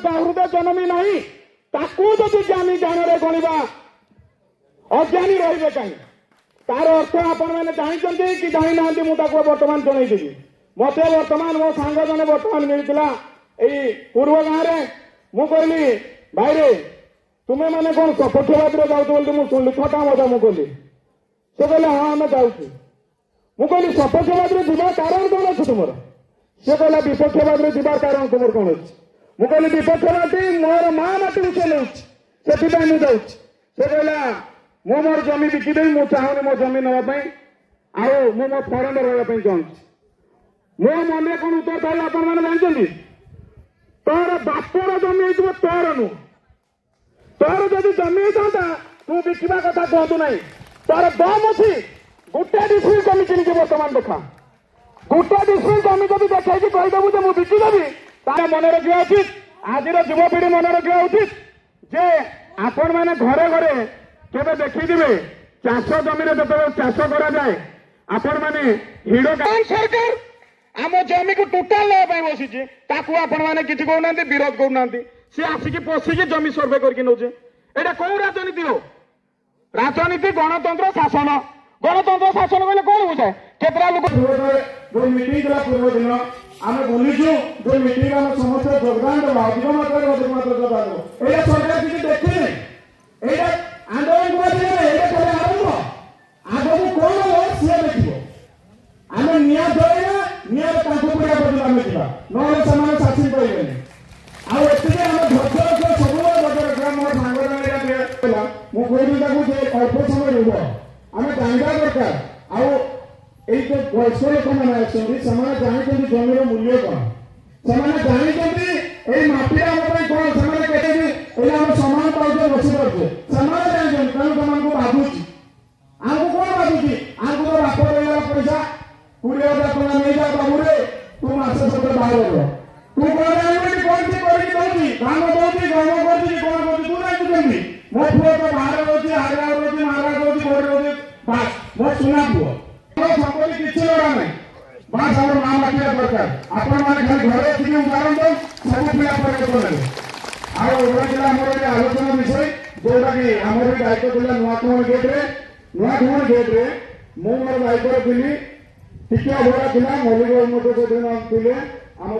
बाहुदा जन्मी नहीं ताकू जदि ज्ञानी ज्ञान गणवा अज्ञानी रे कहीं तार अर्थ आपण मैंने जानते कि जानी ना मुझे बर्तमान जनईदेवी मत बर्तमान मो सांग जन बर्तमान मिलता यही पूर्व गाँव में मु कहली भाई रे तुम्हें मैंने कौन सपक्षवाद जाऊँ बोलते मुझे शुणिली छटा मजा मुझे कहली से कहले हाँ आम जाऊँ मुझे कहली सपक्षवाद जावार कारण कौन अच्छे तुम से कहला विपक्षवाद जावार कारण तुम कौन अच्छे मुझे कहली विपक्षवाद मोर माँ माटी उठे नौ से जाऊँ से कहला मु मोर जमी बिकिदेवी मुझे चाहूनी मो जमी नापी आउ मो फरेन रही चाहूँ मो मन कौन उत्तर था आप जानते तोर बापर जमी हो तोर नु तोर जदि जमी होता तू बिकवा कथा कहतु ना तोर दम अच्छी गोटे डिस्ट्रिक्ट जमी किनिकी बर्तमान देखा गोटे डिस्ट्रिक्ट जमी जब देखी कहीदेबू जो मुझे बिकिदेवी तार मन रखा उचित आज युवपीढ़ी मन रखा उचित जे आपण मैंने घरे घरे केवे देखिए चाष जमी जो चाष करा जाए आपण मैंने हिड़ सरकार आम जमी को टोटाल नापी बसी आपण मैंने किसी कहना विरोध करना सी आसिक पशिकी जमी सर्वे करके नौचे यहाँ कौ राजनीति हो राजनीति गणतंत्र शासन कहले कौन बुझाए केतरा लोग जो मीटिंग पूर्व दिन आम बुलीचु जो मीटिंग आम समस्त योगदान देवा अधिक मात्रा ये सरकार किसी देखिए ये आंदोलन आरंभ आगे कौन हो सी देखिए आम निया धरना निया पुड़िया पर्यटन आम जा ना शासन पाइबे आगे आम धैर्य रखा सब बजाय रखा मोर सांग मुझे अल्प समय रुह आम जानवा दरकार आई जो वयस्क लोक मैंने जानते जमीर मूल्य कौन से जानते माटी आम कौन से आम समान पाचे बसी पारे जानते तेणु तुमको बाधुची आमको कौन बाधुची आमको तो बाप रहा पैसा 20,000 टका नहीं जा बाबू रे तू मासे सत बाहर तू कौन कौन दौची धान दौची गम कर कौन कर तू नहीं मो पुओ तो बाहर रोचे हाड़ा रोचे मारा रोचे गोड़ रोचे बास मो सुना पुओ संपत्ति किसी लड़ा नहीं बास आम नाम रखा दरकार आपण मैंने खाली घर थी उदाहरण दो सब पिला लगे आमर आलोचना विषय जोटा कि आम दायित्व था नुआखुण गेट्रे मोर दायित्व थी टिकिया भड़ा था मल्लिक थे आम